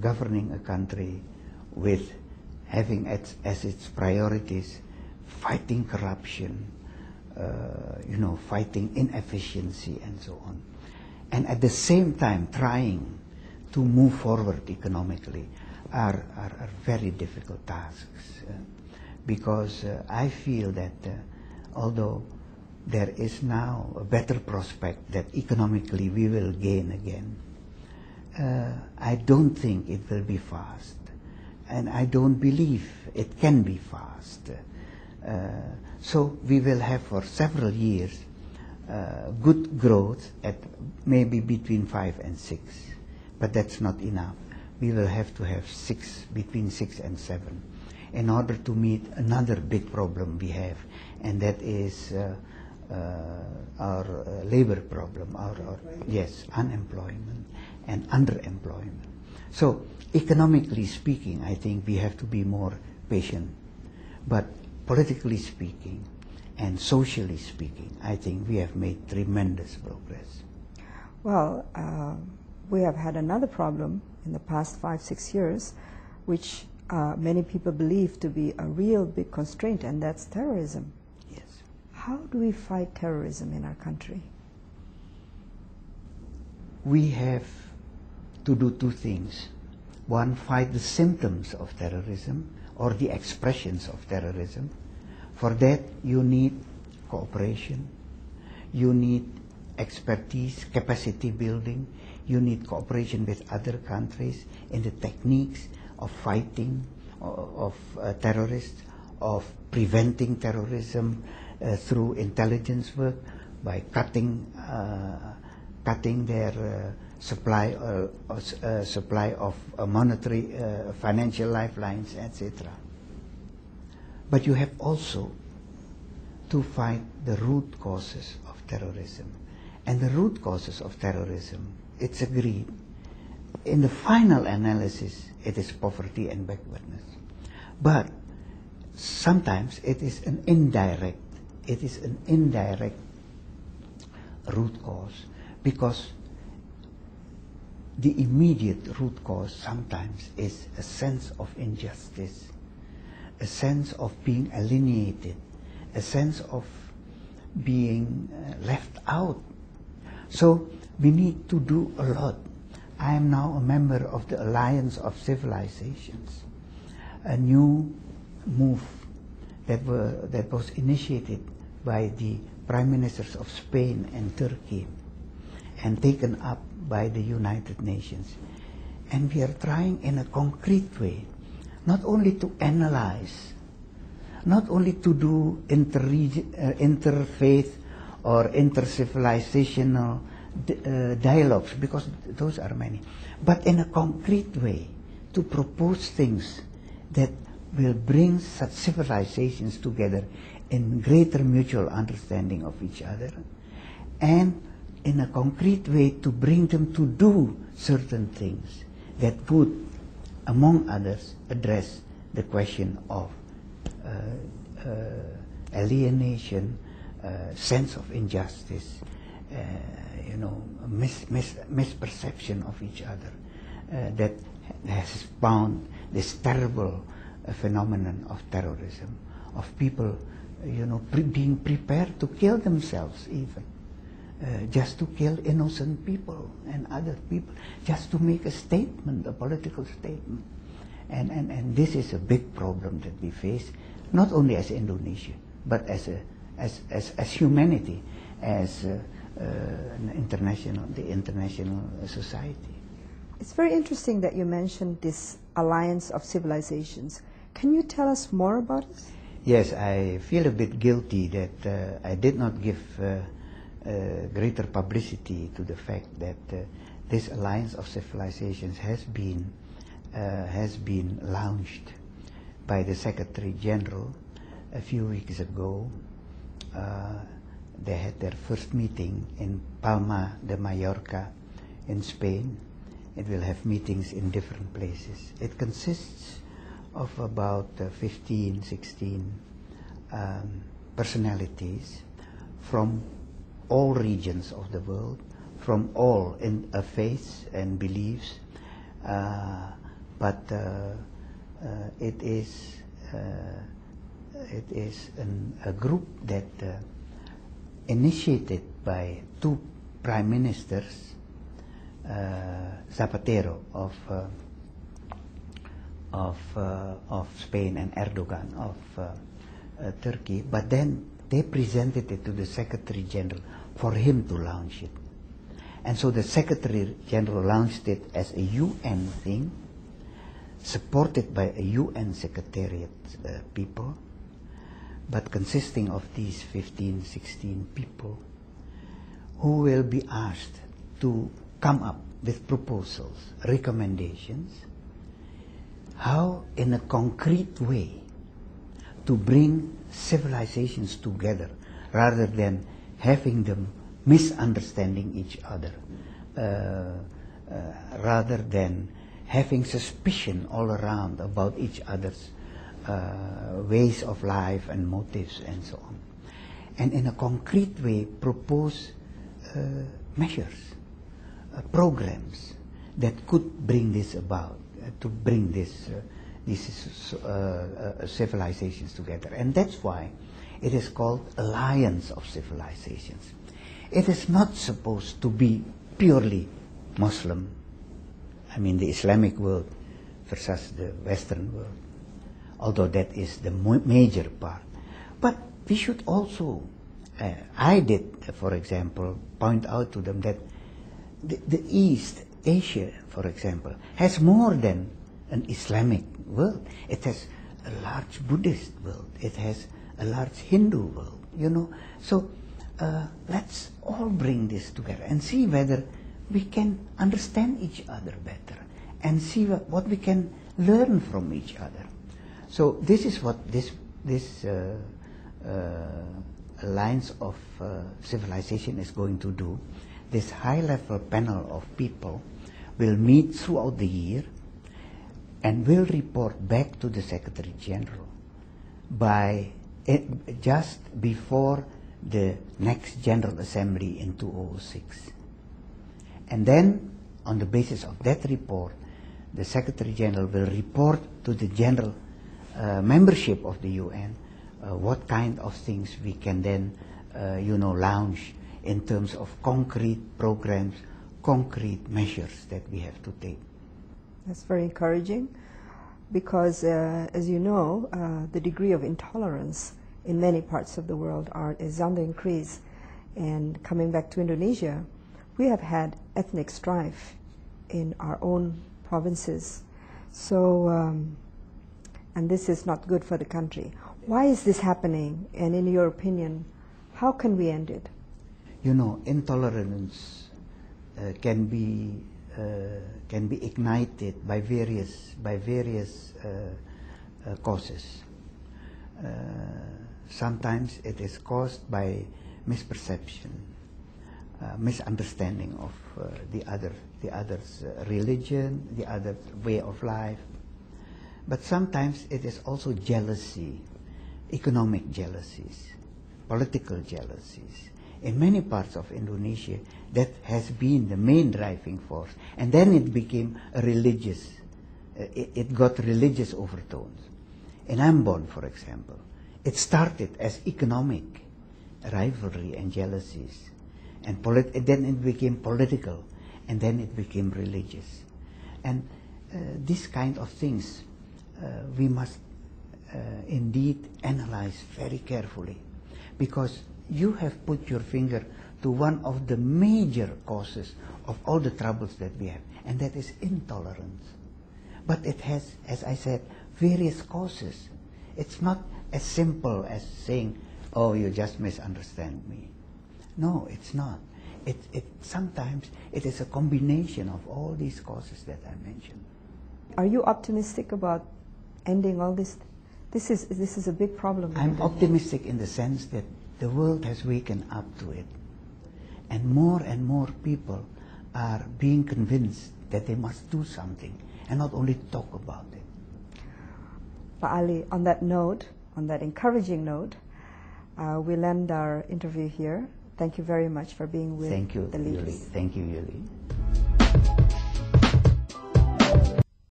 governing a country with having as its priorities fighting corruption, fighting inefficiency and so on, and at the same time trying to move forward economically are very difficult tasks, because I feel that although there is now a better prospect that economically we will gain again, I don't think it will be fast, and I don't believe it can be fast. So we will have for several years good growth at maybe between 5 and 6, but that's not enough. We will have to have between 6 and 7 in order to meet another big problem we have, and that is our labor problem, yes, unemployment and underemployment. So economically speaking, I think we have to be more patient, but politically speaking and socially speaking, I think we have made tremendous progress. Well, we have had another problem in the past 5-6 years, which many people believe to be a real big constraint, and that's terrorism. Yes. How do we fight terrorism in our country? We have to do two things. One, fight the symptoms of terrorism or the expressions of terrorism. For that, you need cooperation, you need expertise, capacity building, you need cooperation with other countries in the techniques of fighting of terrorists, of preventing terrorism through intelligence work, by cutting their supply of monetary, financial lifelines, etc. But you have also to fight the root causes of terrorism. And the root causes of terrorism, it's agreed, in the final analysis, it is poverty and backwardness. But sometimes it is an indirect root cause, because the immediate root cause sometimes is a sense of injustice, a sense of being alienated, a sense of being left out. So we need to do a lot. I am now a member of the Alliance of Civilizations, a new move that was initiated by the Prime Ministers of Spain and Turkey and taken up by the United Nations. And we are trying in a concrete way, not only to analyze, not only to do interfaith or intercivilizational dialogues, because those are many, but in a concrete way to propose things that will bring such civilizations together in greater mutual understanding of each other, and in a concrete way to bring them to do certain things that would, among others, address the question of alienation, sense of injustice, misperception of each other, that has spawned this terrible phenomenon of terrorism, of people, being prepared to kill themselves even, just to kill innocent people and other people, just to make a statement, a political statement. And this is a big problem that we face, not only as Indonesia, but as humanity, as the international society. It's very interesting that you mentioned this Alliance of Civilizations. Can you tell us more about it? Yes, I feel a bit guilty that I did not give greater publicity to the fact that this Alliance of Civilizations has been launched by the Secretary General a few weeks ago. They had their first meeting in Palma de Mallorca in Spain. It will have meetings in different places. It consists of about 15, 16 personalities from all regions of the world, from all faiths and beliefs, but it is a group that initiated by two prime ministers, Zapatero of Spain and Erdogan of Turkey, but then they presented it to the Secretary General for him to launch it. And so the Secretary General launched it as a UN thing, supported by a UN Secretariat people, but consisting of these 15, 16 people who will be asked to come up with proposals, recommendations, how in a concrete way to bring civilizations together rather than having them misunderstanding each other, rather than having suspicion all around about each other's ways of life and motives and so on. And in a concrete way propose measures, programs that could bring this about, to bring these civilizations together. And that's why it is called Alliance of Civilizations. It is not supposed to be purely Muslim, I mean the Islamic world versus the Western world, although that is the major part. But we should also, I did, for example, point out to them that the East Asia, for example, has more than an Islamic world. It has a large Buddhist world. It has a large Hindu world, you know. So let's all bring this together and see whether we can understand each other better and see what we can learn from each other. So this is what this Alliance of Civilization is going to do. This high-level panel of people will meet throughout the year and will report back to the Secretary General by just before the next General Assembly in 2006. And then, on the basis of that report, the Secretary General will report to the general membership of the UN what kind of things we can then, launch in terms of concrete programs, concrete measures that we have to take. That's very encouraging because, as you know, the degree of intolerance in many parts of the world is on the increase. And coming back to Indonesia, we have had ethnic strife in our own provinces. So, and this is not good for the country. Why is this happening? And in your opinion, how can we end it? You know, intolerance can be ignited by various causes. Sometimes it is caused by misperception, misunderstanding of the other's religion, the other's way of life. But sometimes it is also jealousy, economic jealousies, political jealousies. In many parts of Indonesia, that has been the main driving force. And then it became a religious, it got religious overtones. In Ambon, for example, it started as economic rivalry and jealousies. And then it became political, and then it became religious. And these kind of things we must indeed analyze very carefully, because you have put your finger to one of the major causes of all the troubles that we have, and that is intolerance. But it has, as I said, various causes. It's not as simple as saying, oh, you just misunderstand me. No, it's not. Sometimes it is a combination of all these causes that I mentioned. Are you optimistic about ending all this? This is a big problem. I'm optimistic in the sense that the world has waken up to it. And more people are being convinced that they must do something and not only talk about it. Pak Ali, on that note, on that encouraging note, we'll end our interview here. Thank you very much for being with the leaders. Thank you, Yuli.